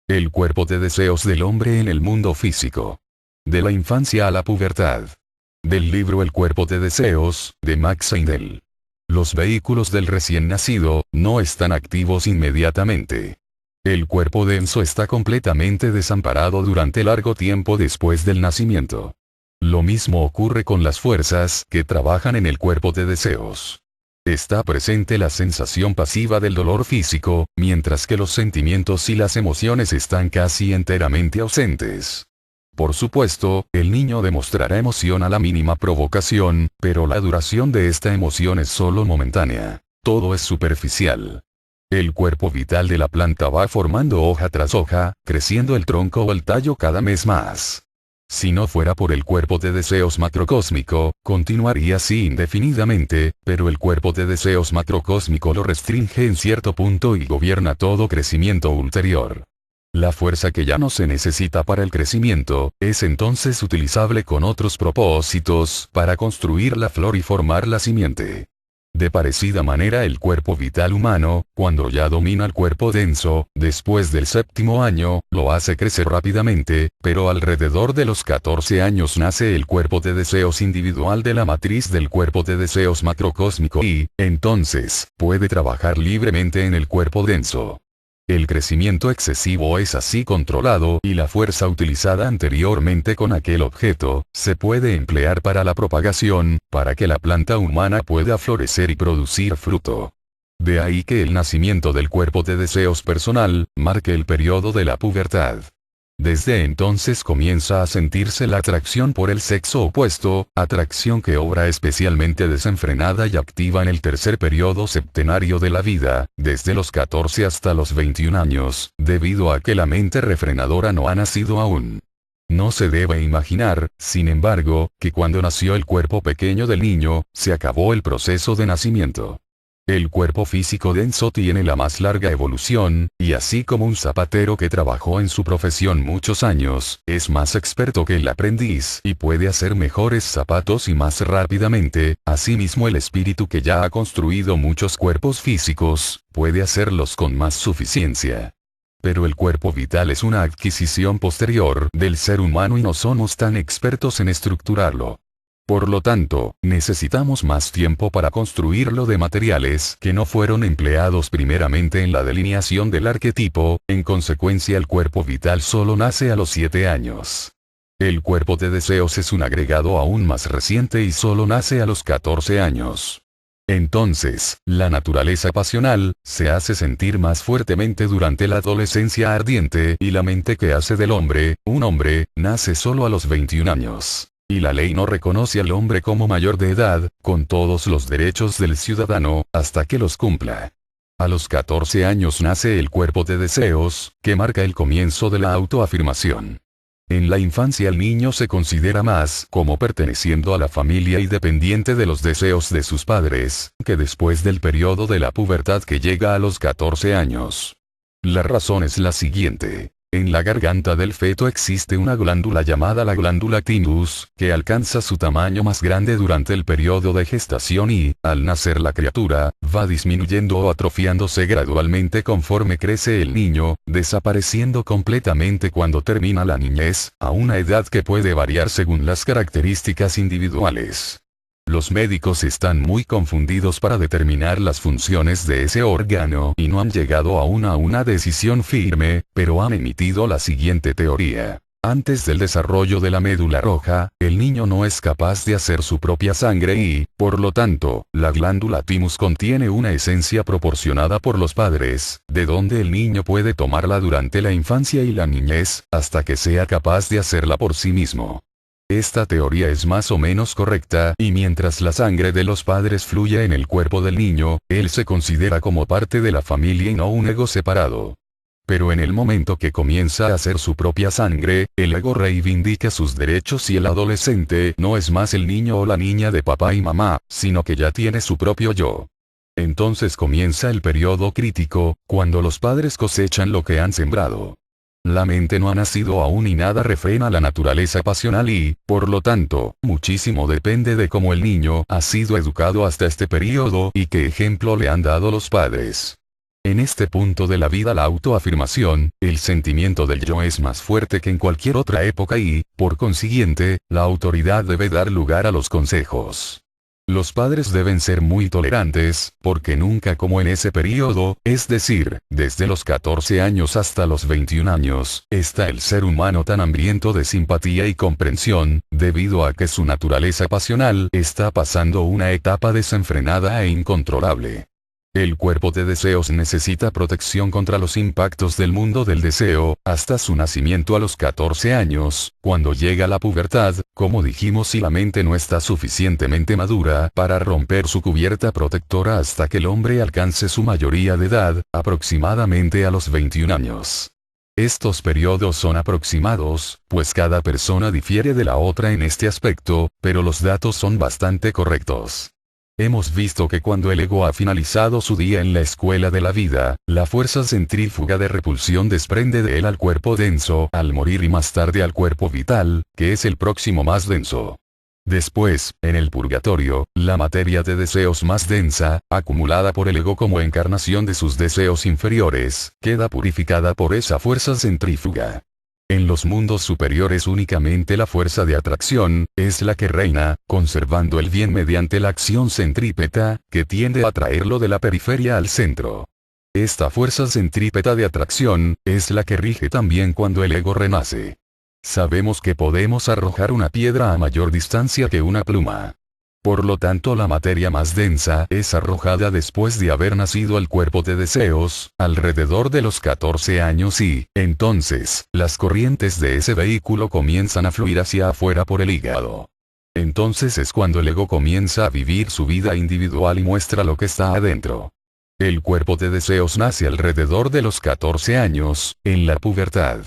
El cuerpo de deseos del hombre en el mundo físico. De la infancia a la pubertad. Del libro El cuerpo de deseos, de Max Heindel. Los vehículos del recién nacido, no están activos inmediatamente. El cuerpo denso está completamente desamparado durante largo tiempo después del nacimiento. Lo mismo ocurre con las fuerzas que trabajan en el cuerpo de deseos. Está presente la sensación pasiva del dolor físico, mientras que los sentimientos y las emociones están casi enteramente ausentes. Por supuesto, el niño demostrará emoción a la mínima provocación, pero la duración de esta emoción es solo momentánea. Todo es superficial. El cuerpo vital de la planta va formando hoja tras hoja, creciendo el tronco o el tallo cada mes más. Si no fuera por el cuerpo de deseos macrocósmico, continuaría así indefinidamente, pero el cuerpo de deseos macrocósmico lo restringe en cierto punto y gobierna todo crecimiento ulterior. La fuerza que ya no se necesita para el crecimiento, es entonces utilizable con otros propósitos, para construir la flor y formar la simiente. De parecida manera el cuerpo vital humano, cuando ya domina el cuerpo denso, después del 7º año, lo hace crecer rápidamente, pero alrededor de los 14 años nace el cuerpo de deseos individual de la matriz del cuerpo de deseos macrocósmico y, entonces, puede trabajar libremente en el cuerpo denso. El crecimiento excesivo es así controlado y la fuerza utilizada anteriormente con aquel objeto, se puede emplear para la propagación, para que la planta humana pueda florecer y producir fruto. De ahí que el nacimiento del cuerpo de deseos personal, marque el periodo de la pubertad. Desde entonces comienza a sentirse la atracción por el sexo opuesto, atracción que obra especialmente desenfrenada y activa en el tercer periodo septenario de la vida, desde los 14 hasta los 21 años, debido a que la mente refrenadora no ha nacido aún. No se debe imaginar, sin embargo, que cuando nació el cuerpo pequeño del niño, se acabó el proceso de nacimiento. El cuerpo físico denso tiene la más larga evolución, y así como un zapatero que trabajó en su profesión muchos años, es más experto que el aprendiz y puede hacer mejores zapatos y más rápidamente, asimismo el espíritu que ya ha construido muchos cuerpos físicos, puede hacerlos con más suficiencia. Pero el cuerpo vital es una adquisición posterior del ser humano y no somos tan expertos en estructurarlo. Por lo tanto, necesitamos más tiempo para construirlo de materiales que no fueron empleados primeramente en la delineación del arquetipo, en consecuencia el cuerpo vital solo nace a los 7 años. El cuerpo de deseos es un agregado aún más reciente y solo nace a los 14 años. Entonces, la naturaleza pasional, se hace sentir más fuertemente durante la adolescencia ardiente y la mente que hace del hombre, un hombre, nace solo a los 21 años. Y la ley no reconoce al hombre como mayor de edad, con todos los derechos del ciudadano, hasta que los cumpla. A los 14 años nace el cuerpo de deseos, que marca el comienzo de la autoafirmación. En la infancia el niño se considera más como perteneciendo a la familia y dependiente de los deseos de sus padres, que después del periodo de la pubertad que llega a los 14 años. La razón es la siguiente. En la garganta del feto existe una glándula llamada la glándula thymus, que alcanza su tamaño más grande durante el periodo de gestación y, al nacer la criatura, va disminuyendo o atrofiándose gradualmente conforme crece el niño, desapareciendo completamente cuando termina la niñez, a una edad que puede variar según las características individuales. Los médicos están muy confundidos para determinar las funciones de ese órgano y no han llegado aún a una decisión firme, pero han emitido la siguiente teoría. Antes del desarrollo de la médula roja, el niño no es capaz de hacer su propia sangre y, por lo tanto, la glándula thymus contiene una esencia proporcionada por los padres, de donde el niño puede tomarla durante la infancia y la niñez, hasta que sea capaz de hacerla por sí mismo. Esta teoría es más o menos correcta y mientras la sangre de los padres fluye en el cuerpo del niño, él se considera como parte de la familia y no un ego separado. Pero en el momento que comienza a hacer su propia sangre, el ego reivindica sus derechos y el adolescente no es más el niño o la niña de papá y mamá, sino que ya tiene su propio yo. Entonces comienza el periodo crítico, cuando los padres cosechan lo que han sembrado. La mente no ha nacido aún y nada refrena la naturaleza pasional y, por lo tanto, muchísimo depende de cómo el niño ha sido educado hasta este periodo y qué ejemplo le han dado los padres. En este punto de la vida la autoafirmación, el sentimiento del yo es más fuerte que en cualquier otra época y, por consiguiente, la autoridad debe dar lugar a los consejos. Los padres deben ser muy tolerantes, porque nunca como en ese periodo, es decir, desde los 14 años hasta los 21 años, está el ser humano tan hambriento de simpatía y comprensión, debido a que su naturaleza pasional está pasando una etapa desenfrenada e incontrolable. El cuerpo de deseos necesita protección contra los impactos del mundo del deseo, hasta su nacimiento a los 14 años, cuando llega la pubertad, como dijimos, si la mente no está suficientemente madura para romper su cubierta protectora hasta que el hombre alcance su mayoría de edad, aproximadamente a los 21 años. Estos periodos son aproximados, pues cada persona difiere de la otra en este aspecto, pero los datos son bastante correctos. Hemos visto que cuando el ego ha finalizado su día en la escuela de la vida, la fuerza centrífuga de repulsión desprende de él al cuerpo denso al morir y más tarde al cuerpo vital, que es el próximo más denso. Después, en el purgatorio, la materia de deseos más densa, acumulada por el ego como encarnación de sus deseos inferiores, queda purificada por esa fuerza centrífuga. En los mundos superiores únicamente la fuerza de atracción es la que reina, conservando el bien mediante la acción centrípeta, que tiende a traerlo de la periferia al centro. Esta fuerza centrípeta de atracción es la que rige también cuando el ego renace. Sabemos que podemos arrojar una piedra a mayor distancia que una pluma. Por lo tanto, la materia más densa es arrojada después de haber nacido el cuerpo de deseos, alrededor de los 14 años y, entonces, las corrientes de ese vehículo comienzan a fluir hacia afuera por el hígado. Entonces es cuando el ego comienza a vivir su vida individual y muestra lo que está adentro. El cuerpo de deseos nace alrededor de los 14 años, en la pubertad.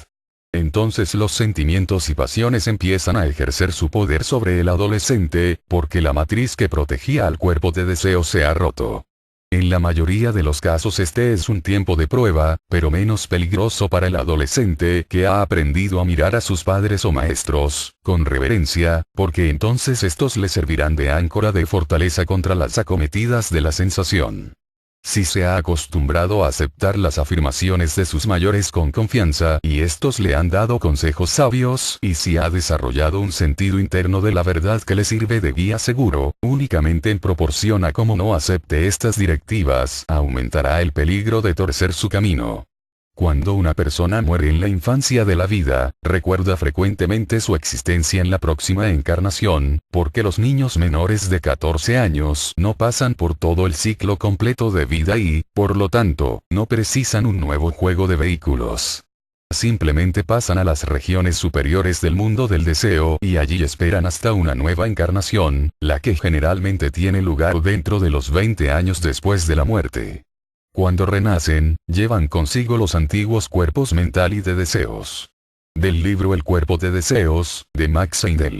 Entonces los sentimientos y pasiones empiezan a ejercer su poder sobre el adolescente, porque la matriz que protegía al cuerpo de deseo se ha roto. En la mayoría de los casos este es un tiempo de prueba, pero menos peligroso para el adolescente que ha aprendido a mirar a sus padres o maestros, con reverencia, porque entonces estos le servirán de áncora de fortaleza contra las acometidas de la sensación. Si se ha acostumbrado a aceptar las afirmaciones de sus mayores con confianza y estos le han dado consejos sabios y si ha desarrollado un sentido interno de la verdad que le sirve de guía seguro, únicamente en proporción a cómo no acepte estas directivas, aumentará el peligro de torcer su camino. Cuando una persona muere en la infancia de la vida, recuerda frecuentemente su existencia en la próxima encarnación, porque los niños menores de 14 años no pasan por todo el ciclo completo de vida y, por lo tanto, no precisan un nuevo juego de vehículos. Simplemente pasan a las regiones superiores del mundo del deseo y allí esperan hasta una nueva encarnación, la que generalmente tiene lugar dentro de los 20 años después de la muerte. Cuando renacen, llevan consigo los antiguos cuerpos mental y de deseos. Del libro El cuerpo de deseos, de Max Heindel.